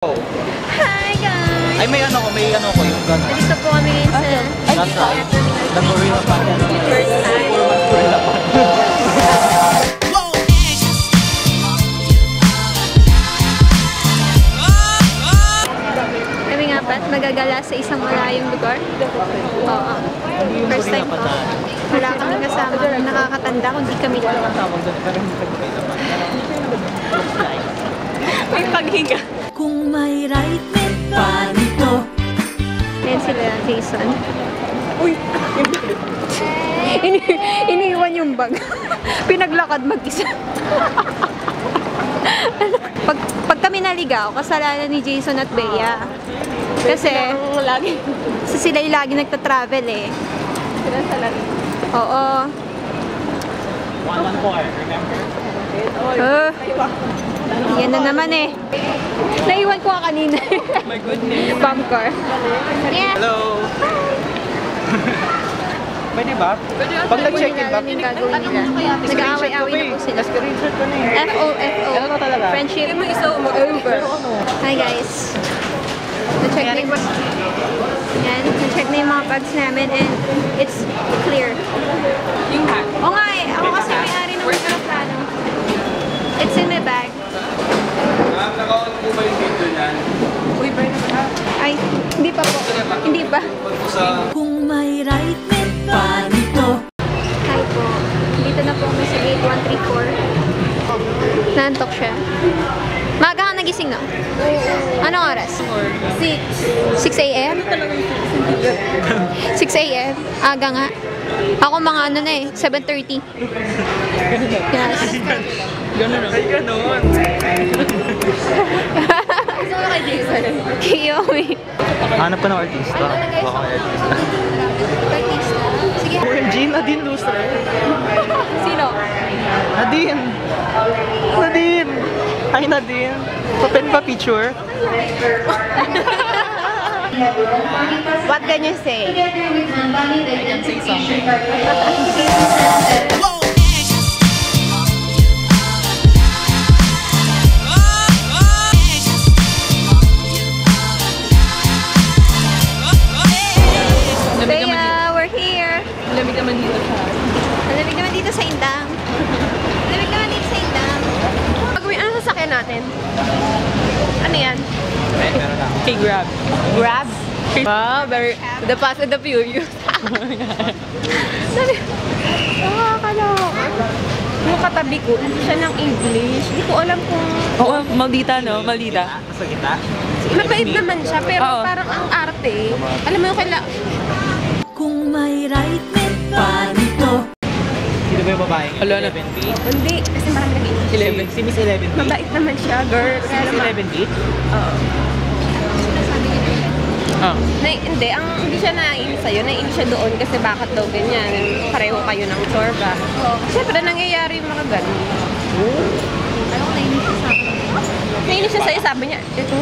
Hi guys! Ay, may ano ko yung gano'n. Dito po kami ngayon sa... That's right. The Gorilla Park. First time. Gorilla Park. Kami nga pa, magagala sa isang malayong lugar. Oo. First time po. Wala kami kasama nakakatanda kundi kami lang. May paghinga. Kung may right man pa nito. Ayan sila, Jason. Uy! Iniiwan yung bag. Pinaglakad mag-isa. pag kami naligaw, kasalanan ni Jason at Bea. Kasi sila yung lagi nagta-travel eh. Sila sa lagi. Oo. 114, remember? Yan na naman eh. Naiwan ko kanina. My goodness. Bomb car. Yeah. Hello. Pwede ba? Pag nag-check-in ba? Nag-aaway-aaway na po sila. Screenshot ko na eh. FO. Ano talaga? Friendship. Hi guys. Na-check na yung yan. Na-check na yung mga bags namin and it's clear. Yung hack. Oo nga eh. Ako kasi may-ari ng aeroplano. It's in my bag. Naka-on po ba yung video niyan? Uy, burn na. Ay, hindi pa po. Hindi pa. Kung may right man pa nito. Hi po. Dito na po kami sa gate 134. Naantok siya. Maaga ka nagising, no? Anong oras? 6 a.m.? 6 a.m.? Aga nga. Ako mga ano na eh, 7:30. Yes. Ganun. Ay, ganun. Gusto mo kay Jason? Kiyomi. Hanap ka ng artista. Baka may artista. Artista? Sige. OMG, Nadine Lustre. Sino? Nadine! Nadine! Hi, Nadine! Pwede ba picture? What can you say? I can say something. Bea, we're here. Lamig naman dito siya. Malamig naman dito sa Indang. Malamig naman dito sa Indang. Pag-uwi, ano sasakyan natin? Ano yan? Meron lang. Okay, Grab. Grab? Ah, very the Fast and the Furious. Nakakaloka. Yung katabi ko, siya ng English. Hindi ko alam kung... Oo, Maldita, no? Maldita. Sa kita? Mabait naman siya, pero Oo. parang ang arte. Alam mo yung Kung may right man pa nito. Sino ba yung babae? Wala na. 11B? Hindi, kasi marami nag-inis. Si Miss 11B? Mabait naman siya, girl. Si Miss 11B? Oo. Ah. Hindi siya naiinis sa'yo. Naiinis siya doon kasi bakit daw ganyan. Pareho kayo ng sorba. Siyempre, nangyayari yung mga ganun. Ano ko naiinis siya sa akin? Naiinis siya sa'yo, sabi niya, ito,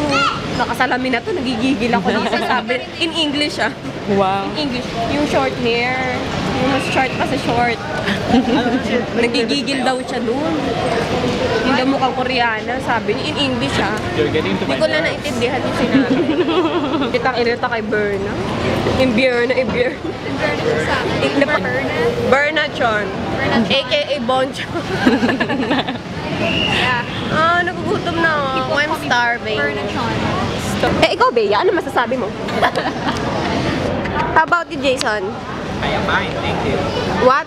nakasalamin na to, nagigigil ako. Kasi sabi, in English ah. Wow. In English, yung short hair. Yung mas short pa sa short. Nagigigil daw siya doon. Hindi daw mukhang Koreana. Sabi niya, in English ah. You're getting to Hindi my ko na naintindihan yung sinabi. Kitang-irita kay Berna. Yung Berna, Berna Chon. A.K.A. Bonchon. Ah, nagugutom na ako. I'm starving. Eh, ikaw, Bea, ano masasabi mo? How about you, Jason? I am fine, thank you. What?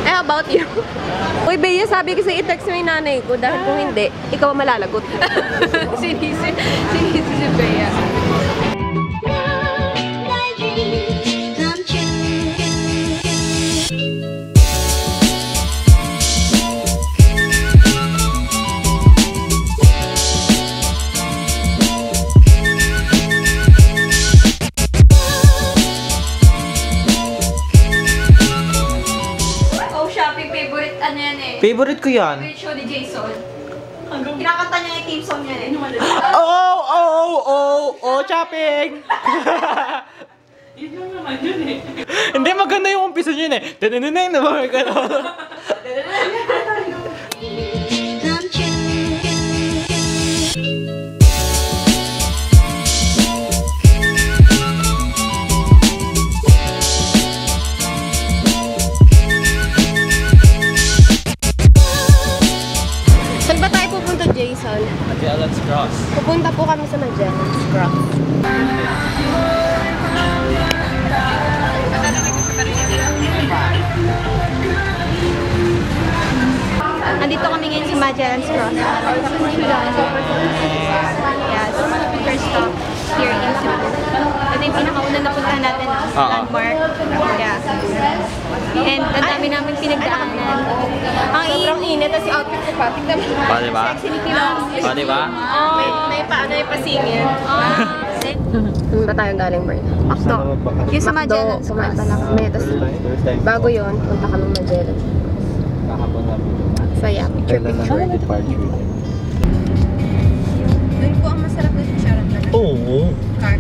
Eh, how about you? Uy, Bea, sabi ko sa'yo, i-text mo yung nanay ko dahil kung hindi, ikaw ang malalagot. Sinisi si Bea. Favorite ko yan. Favorite show ni Jason. Kinakanta niya yung team song niya eh. Chopping! Yun lang naman yun eh. Hindi, maganda yung umpisa yun eh. Tanananay, nababar ka na. Punta po kami sa Magellan's Cross. Nandito kami ngayon sa Magellan's Cross. Yes, first stop here in Cebu. Ito yung pinakauna na puntahan natin, landmark. Yeah. And ang dami namin pinagdaanan. Ang sobrang init, at si outfit ko pa. Tignan mo. Pa, diba? Sexy ni Kilo. Pa, diba? May pasingin. Saan ba tayo galing, Bern? Pakto. Yung sa Magellan's Cross. Kumain lang kami. Tapos bago yun, punta kami Magellan's. Saya, picture. Doon po ang masarap na chicharon na. Oo. Car.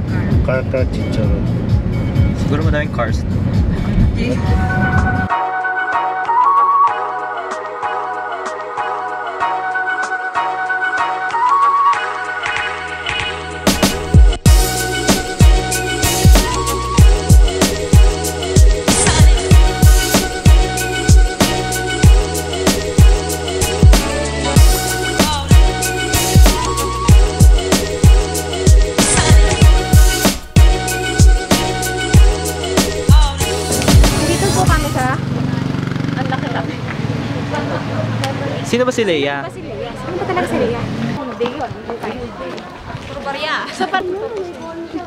Car chicharon. Siguro madaming cars. Sino ba si Leia? Ano ba talaga si Leia? Hindi yun. Puro barya. Sa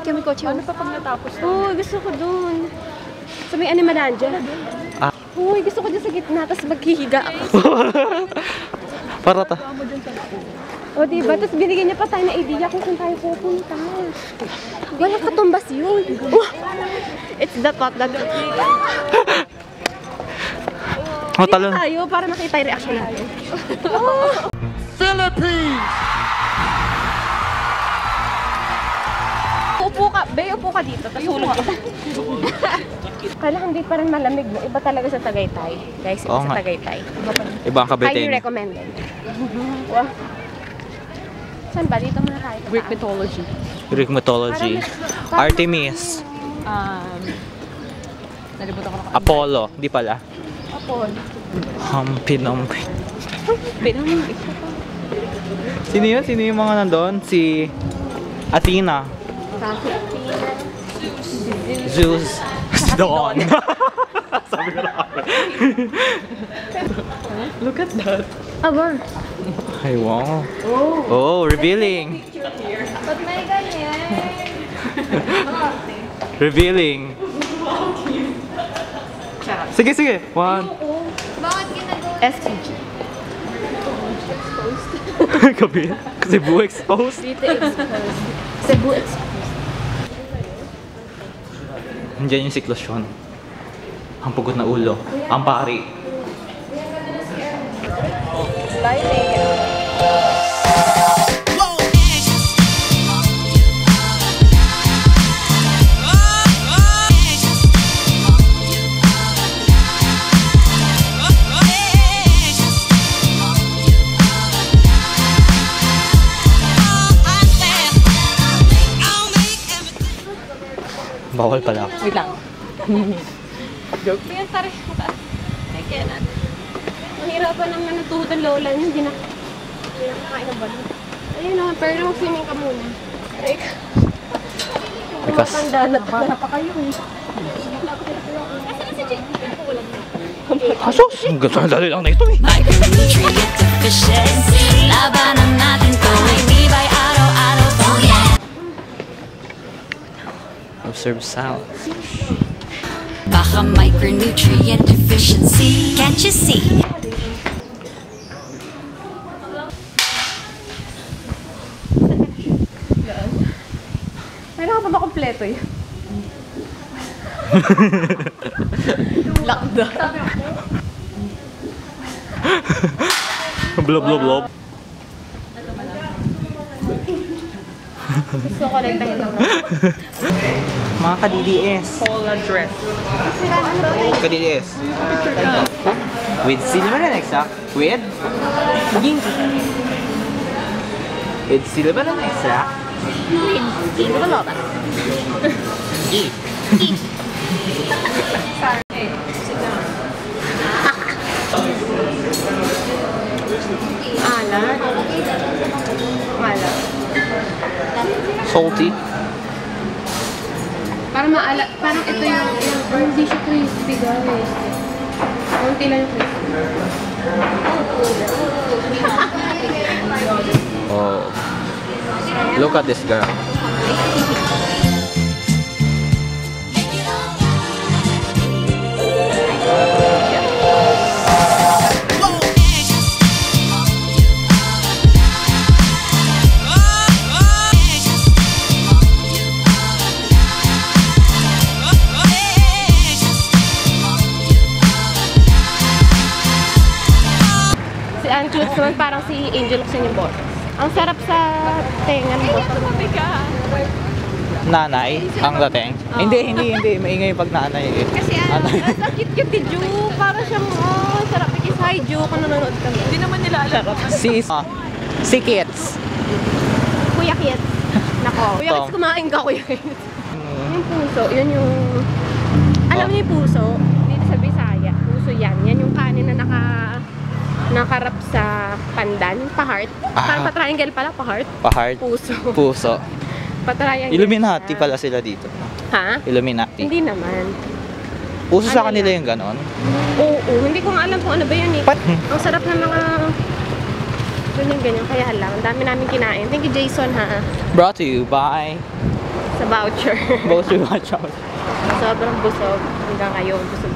kami kotse. Ano pa pag natapos? Uy, gusto ko dun. Sa may Animalandia. Uy, gusto ko dun sa gitna. Tapos maghihiga ako. Para ta. O diba? Tapos binigyan niya pa tayo na idea kung saan tayo pupunta. Wala katumbas yun. It's the thought that... Oh, talon. Tayo para makita yung reaction natin. Philippines! Upo ka. Be, upo ka dito. Tapos hulog kita. Kailangan hindi parang malamig mo. Iba talaga sa Tagaytay. Guys, iba Oo sa nga. Tagaytay. Iba ang Highly kabitin. recommended. Wow. Saan ba? Dito muna tayo. Greek mythology. Greek mythology. Artemis. Nalibutan ko na Apollo. Di pala. Apollo. Hampi. Sino yun? Sino yung mga nandun? Si Athena. Zeus. Dawn. Sabi ko na. Look at that. Aba. Ay, wow. Oh, revealing. Ba't may ganyan? Revealing. Sige. One. Bakit ginagawa? SPG. Gabi. Cebu exposed. Dito exposed. Cebu exposed. Nandiyan yung siklusyon. Ang pugot na ulo. Ang pari. Bye, Leia. Bawal pala. Wait lang. Joke. Yan, tari. I cannot. Mahirapan naman natuhod ang lola niya. Hindi na kakain ng balon. Ayun naman, pero mag-swimming ka muna. Aray ka. Because... Matanda na. Bata pa kayo eh. Nasaan na si Jake? Asos! Ang dali lang na ito eh. Micronutrient deficiency. Labanan natin to. May by araw-araw. Oh yeah! Observe sound. Baka micronutrient deficiency. Can't you see? Kailangan pa ba kompleto yun? Lakda. Blob. Gusto ko lang tayo lang. Mga ka-DDS. Whole dress. Ka-DDS. With sino ba na next ha? With? With sino ba na next ha? Hindi ko loba. Alat. Salty. Para parang ito yung hindi siya crispy guys. Konti lang yung crispy. Oh. Look at this girl. Si Anchut naman parang si Angel Locsin yung boss. Ang sarap sa tenga ng boss. Nanay, ang dating. Hindi. Maingay pag nanay eh. Kasi ang cute ni Ju. Para siyang, sarap ikis. Hi Ju, kung nanonood kami. Hindi naman nila alam. Si Kits. Kuya Kits. Nako. Kuya Kits, kumain ka, Kuya Kits. Yung puso, yun yung... Alam niyo yung puso? Dito sa Bisaya. Puso yan. Yan yung kanin na nakarap sa pandan, pa-heart. Parang pa-triangle pala, pa-heart. Pa-heart. Puso. Pa-triangle. Illuminati pala sila dito. Ha? Illuminati. Hindi naman. Uso sa Ano kanila lang? yung ganon. Oo, hindi ko nga alam kung ano ba yun eh. Ang sarap ng mga... Ganyan. Kaya lang, ang dami namin kinain. Thank you, Jason, ha? Brought to you by Sa voucher. Both Watch Out. Sobrang busog. Hanggang ngayon, busog